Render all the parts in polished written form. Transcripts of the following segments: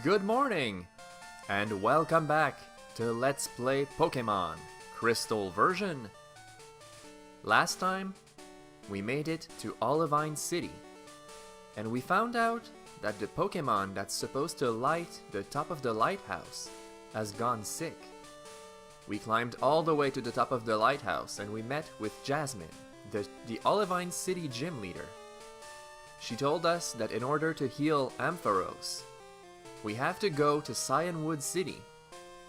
Good morning, and welcome back to Let's Play Pokémon Crystal version. Last time, we made it to Olivine City, and we found out that the Pokémon that's supposed to light the top of the lighthouse has gone sick. We climbed all the way to the top of the lighthouse and we met with Jasmine, the Olivine City gym leader. She told us that in order to heal Ampharos, we have to go to Cyanwood City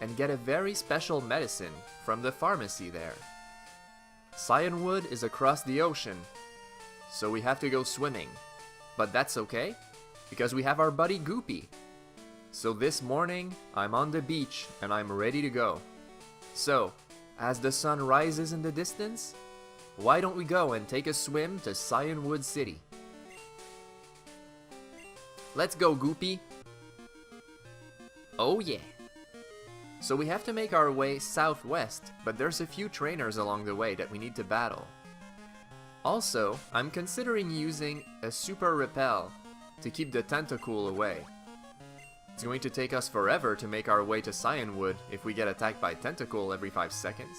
and get a very special medicine from the pharmacy there. Cyanwood is across the ocean, so we have to go swimming. But that's okay, because we have our buddy Goopy. So this morning, I'm on the beach and I'm ready to go. So, as the sun rises in the distance, why don't we go and take a swim to Cyanwood City? Let's go, Goopy! Oh yeah! So we have to make our way southwest, but there's a few trainers along the way that we need to battle. Also, I'm considering using a Super Repel to keep the Tentacool away. It's going to take us forever to make our way to Cyanwood if we get attacked by Tentacool every 5 seconds.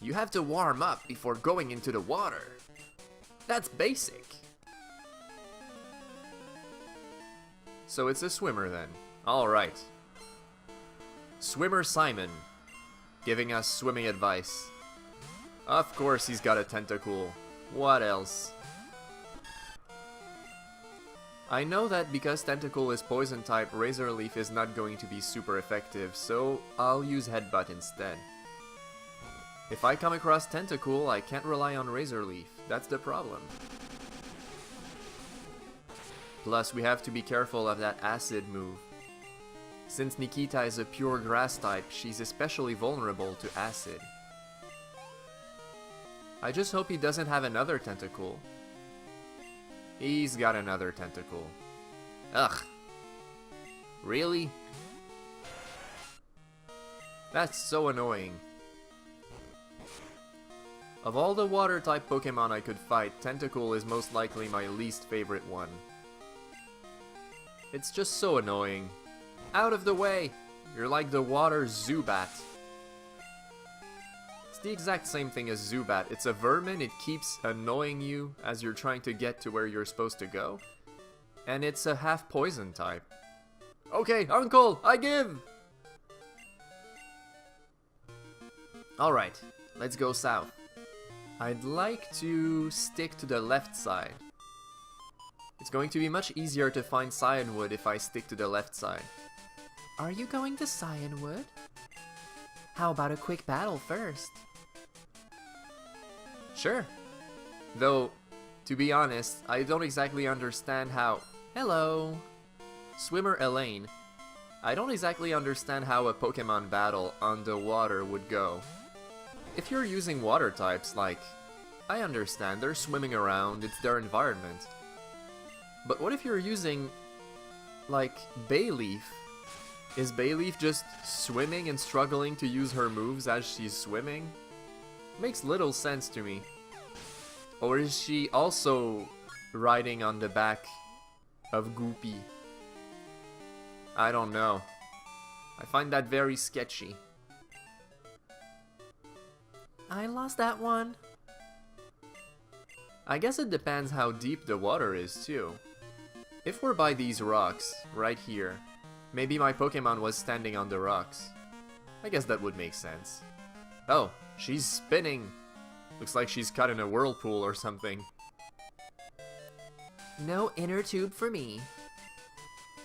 You have to warm up before going into the water. That's basic. So it's a swimmer then. Alright. Swimmer Simon, giving us swimming advice. Of course he's got a Tentacool. What else? I know that because Tentacool is poison type, Razor Leaf is not going to be super effective, so I'll use Headbutt instead. If I come across Tentacool, I can't rely on Razor Leaf. That's the problem. Plus, we have to be careful of that acid move. Since Nikita is a pure grass type, she's especially vulnerable to acid. I just hope he doesn't have another Tentacool. He's got another Tentacool. Ugh. Really? That's so annoying. Of all the water type Pokemon I could fight, Tentacool is most likely my least favorite one. It's just so annoying. Out of the way! You're like the water Zubat. It's the exact same thing as Zubat. It's a vermin, it keeps annoying you as you're trying to get to where you're supposed to go. And it's a half poison type. Okay, Uncle, I give! Alright, let's go south. I'd like to stick to the left side. It's going to be much easier to find Cyanwood if I stick to the left side. Are you going to Cyanwood? How about a quick battle first? Sure. Though, to be honest, I don't exactly understand how... Hello! Swimmer Elaine. I don't exactly understand how a Pokemon battle on the water would go. If you're using water types, like... I understand, they're swimming around, it's their environment. But what if you're using, like, Bayleaf? Is Bayleaf just swimming and struggling to use her moves as she's swimming? Makes little sense to me. Or is she also riding on the back of Goopy? I don't know. I find that very sketchy. I lost that one. I guess it depends how deep the water is too. If we're by these rocks, right here, maybe my Pokemon was standing on the rocks. I guess that would make sense. Oh, she's spinning! Looks like she's caught in a whirlpool or something. No inner tube for me.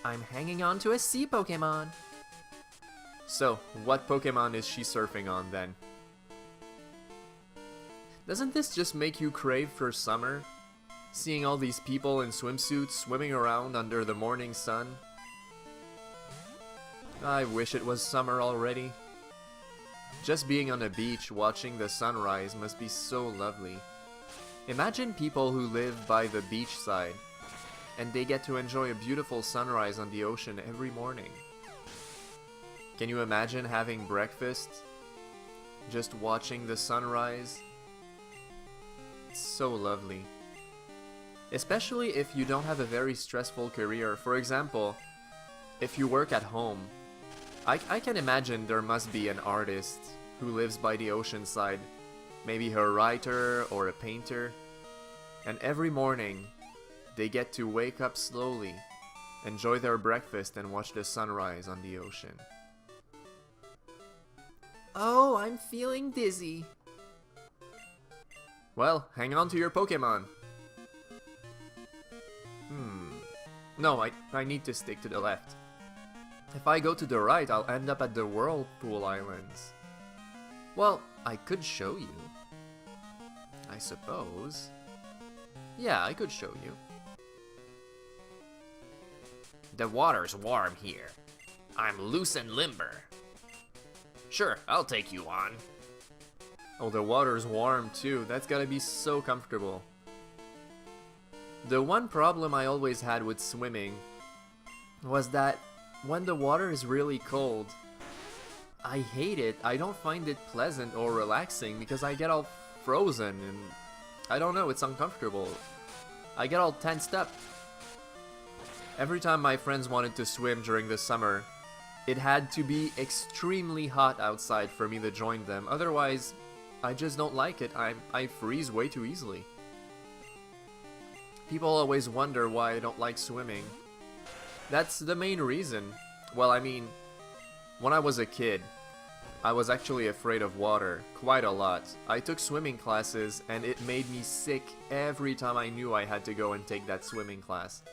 I'm hanging on to a sea Pokemon. So, what Pokemon is she surfing on then? Doesn't this just make you crave for summer? Seeing all these people in swimsuits swimming around under the morning sun? I wish it was summer already. Just being on a beach watching the sunrise must be so lovely. Imagine people who live by the beachside and they get to enjoy a beautiful sunrise on the ocean every morning. Can you imagine having breakfast? Just watching the sunrise? It's so lovely. Especially if you don't have a very stressful career. For example, if you work at home, I can imagine there must be an artist who lives by the ocean side, maybe a writer or a painter, and every morning they get to wake up slowly, enjoy their breakfast, and watch the sunrise on the ocean. Oh, I'm feeling dizzy. Well, hang on to your Pokémon. No, I need to stick to the left. If I go to the right, I'll end up at the Whirlpool Islands. Well, I could show you. I suppose. Yeah, I could show you. The water's warm here. I'm loose and limber. Sure, I'll take you on. Oh, the water's warm too. That's gotta be so comfortable. The one problem I always had with swimming was that when the water is really cold, I hate it. I don't find it pleasant or relaxing because I get all frozen and I don't know, it's uncomfortable. I get all tensed up. Every time my friends wanted to swim during the summer, it had to be extremely hot outside for me to join them. Otherwise, I just don't like it. I freeze way too easily. People always wonder why I don't like swimming. That's the main reason. Well, I mean, when I was a kid, I was actually afraid of water, quite a lot. I took swimming classes and it made me sick every time I knew I had to go and take that swimming class.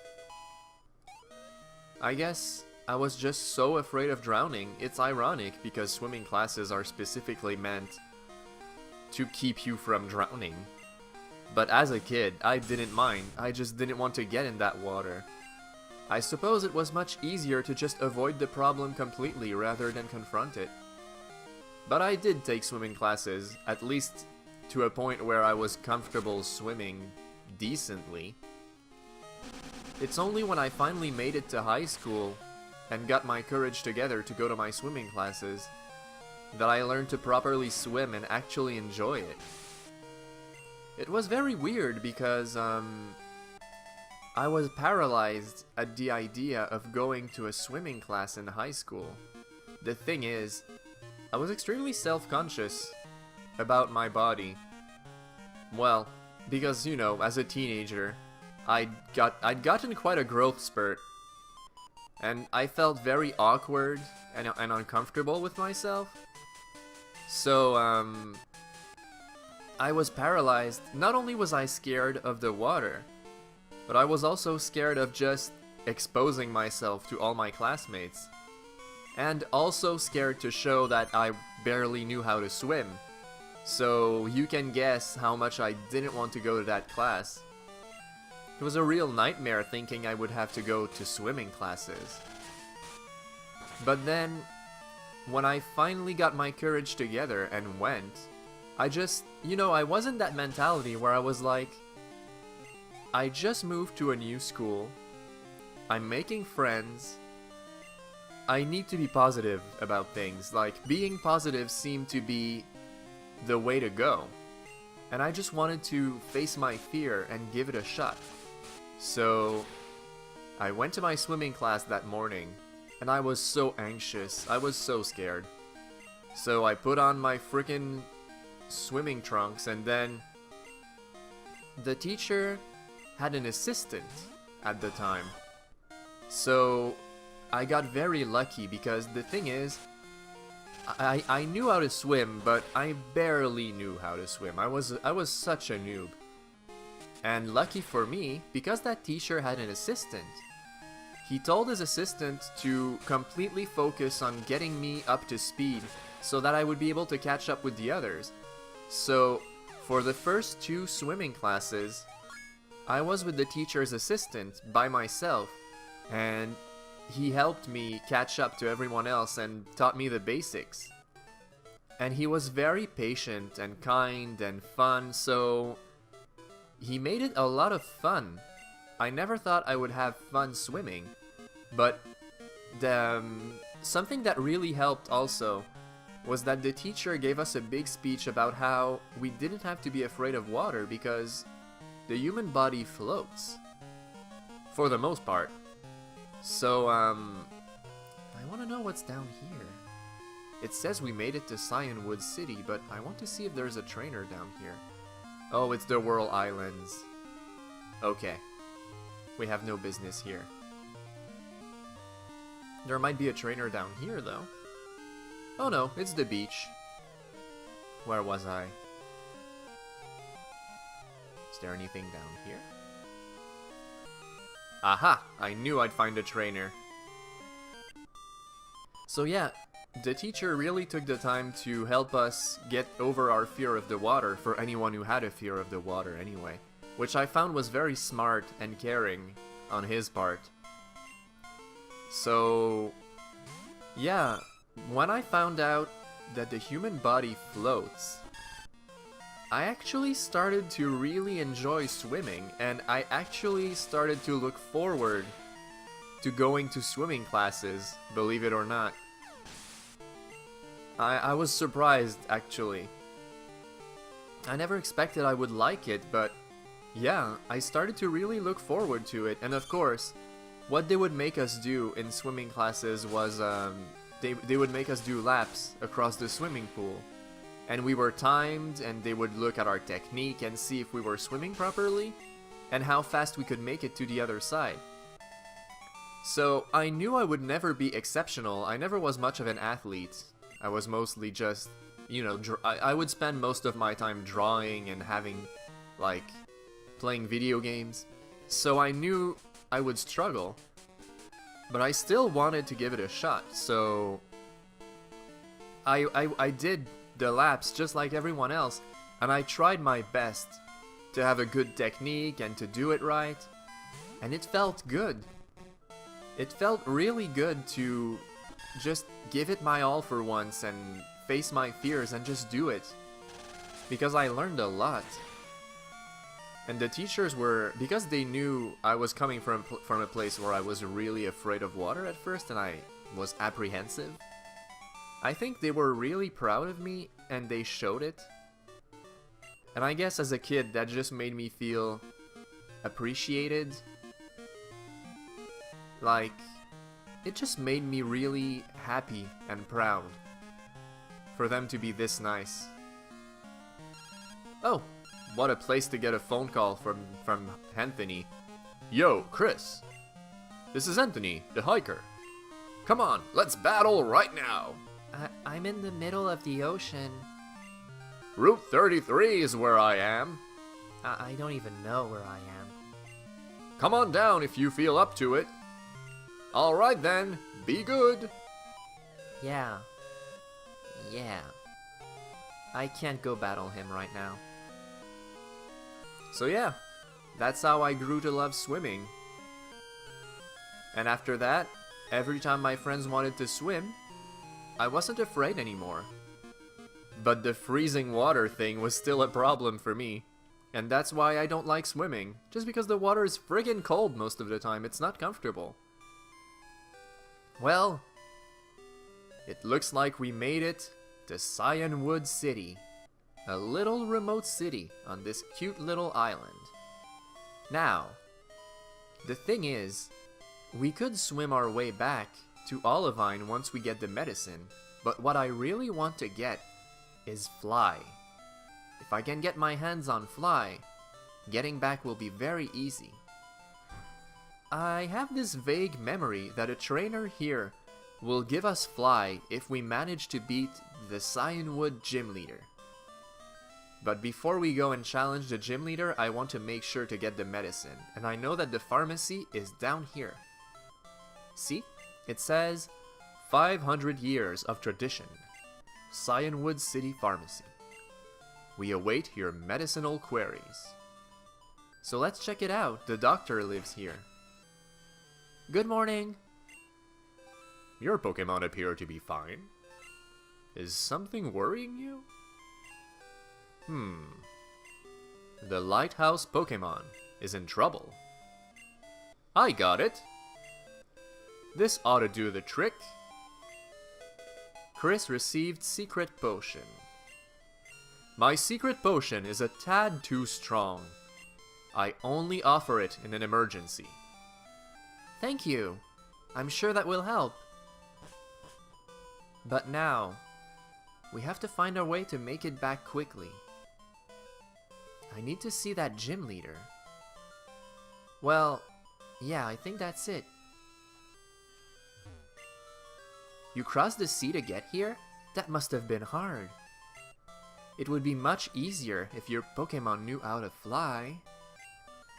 I guess I was just so afraid of drowning. It's ironic because swimming classes are specifically meant to keep you from drowning. But as a kid, I didn't mind. I just didn't want to get in that water. I suppose it was much easier to just avoid the problem completely rather than confront it. But I did take swimming classes, at least to a point where I was comfortable swimming decently. It's only when I finally made it to high school and got my courage together to go to my swimming classes that I learned to properly swim and actually enjoy it. It was very weird because I was paralyzed at the idea of going to a swimming class in high school. The thing is, I was extremely self-conscious about my body. Well, because, you know, as a teenager, I'd gotten quite a growth spurt. And I felt very awkward and uncomfortable with myself. So, I was paralyzed. Not only was I scared of the water, but I was also scared of just exposing myself to all my classmates. And also scared to show that I barely knew how to swim. So you can guess how much I didn't want to go to that class. It was a real nightmare thinking I would have to go to swimming classes. But then, when I finally got my courage together and went, I just, you know, I wasn't that mentality where I was like, I just moved to a new school, I'm making friends, I need to be positive about things. Like, being positive seemed to be the way to go. And I just wanted to face my fear and give it a shot. So, I went to my swimming class that morning, and I was so anxious, I was so scared. So I put on my frickin' swimming trunks, and then the teacher had an assistant at the time. So I got very lucky because the thing is, I knew how to swim, but I barely knew how to swim. I was such a noob. And lucky for me, because that teacher had an assistant, he told his assistant to completely focus on getting me up to speed so that I would be able to catch up with the others. So, for the first 2 swimming classes, I was with the teacher's assistant by myself, and he helped me catch up to everyone else and taught me the basics. And he was very patient and kind and fun, so he made it a lot of fun. I never thought I would have fun swimming, but something that really helped also was that the teacher gave us a big speech about how we didn't have to be afraid of water because the human body floats. For the most part. So, I want to know what's down here. It says we made it to Cyanwood City, but I want to see if there's a trainer down here. Oh, it's the Whirl Islands. Okay. We have no business here. There might be a trainer down here, though. Oh no, it's the beach. Where was I? Is there anything down here? Aha! I knew I'd find a trainer. So yeah, the teacher really took the time to help us get over our fear of the water, for anyone who had a fear of the water anyway. Which I found was very smart and caring on his part. So, yeah, when I found out that the human body floats, I actually started to really enjoy swimming, and I actually started to look forward to going to swimming classes, believe it or not. I was surprised, actually. I never expected I would like it, but yeah, I started to really look forward to it. And of course, what they would make us do in swimming classes was they would make us do laps across the swimming pool. And we were timed, and they would look at our technique and see if we were swimming properly and how fast we could make it to the other side. So I knew I would never be exceptional. I never was much of an athlete. I was mostly just, you know, I would spend most of my time drawing and having, like, playing video games. So I knew I would struggle, but I still wanted to give it a shot. So I did the laps just like everyone else, and I tried my best to have a good technique and to do it right, and it felt good. It felt really good to just give it my all for once and face my fears and just do it, because I learned a lot. And the teachers were, because they knew I was coming from a place where I was really afraid of water at first and I was apprehensive, I think they were really proud of me, and they showed it. And I guess as a kid that just made me feel appreciated. Like, it just made me really happy and proud for them to be this nice. Oh, what a place to get a phone call from Anthony. Yo, Chris. This is Anthony, the hiker. Come on, let's battle right now. I'm in the middle of the ocean. Route 33 is where I am. I don't even know where I am. Come on down if you feel up to it. Alright then, be good. Yeah. I can't go battle him right now. So yeah, that's how I grew to love swimming. And after that, every time my friends wanted to swim, I wasn't afraid anymore. But the freezing water thing was still a problem for me. And that's why I don't like swimming. Just because the water is friggin' cold most of the time, it's not comfortable. Well, it looks like we made it to Cyanwood City. A little remote city on this cute little island. Now, the thing is, we could swim our way back to Olivine once we get the medicine, but what I really want to get is Fly. If I can get my hands on Fly, getting back will be very easy. I have this vague memory that a trainer here will give us Fly if we manage to beat the Cyanwood gym leader. But before we go and challenge the gym leader, I want to make sure to get the medicine, and I know that the pharmacy is down here. See? It says 500 years of tradition. Cyanwood City Pharmacy. We await your medicinal queries. So let's check it out. The doctor lives here. Good morning. Your Pokemon appear to be fine. Is something worrying you? The Lighthouse Pokemon is in trouble. I got it. This ought to do the trick. Chris received Secret Potion. My Secret Potion is a tad too strong. I only offer it in an emergency. Thank you. I'm sure that will help. But now, we have to find our way to make it back quickly. I need to see that gym leader. Well, yeah, I think that's it. You crossed the sea to get here? That must have been hard. It would be much easier if your Pokémon knew how to fly.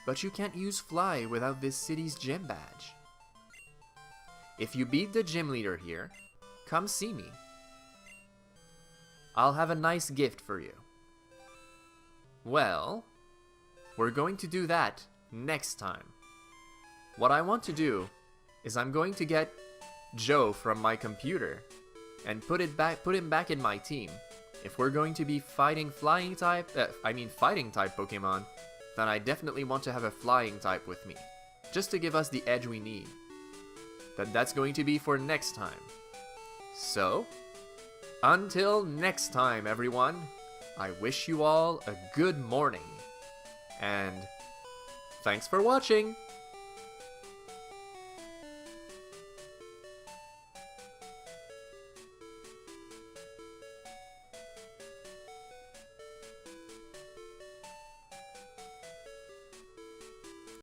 But you can't use fly without this city's gym badge. If you beat the gym leader here, come see me. I'll have a nice gift for you. Well, we're going to do that next time. What I want to do is I'm going to get Joe from my computer and put him back in my team. If we're going to be fighting fighting type Pokemon, then I definitely want to have a flying type with me, just to give us the edge we need. Then that's going to be for next time. So, until next time, everyone, I wish you all a good morning. And thanks for watching!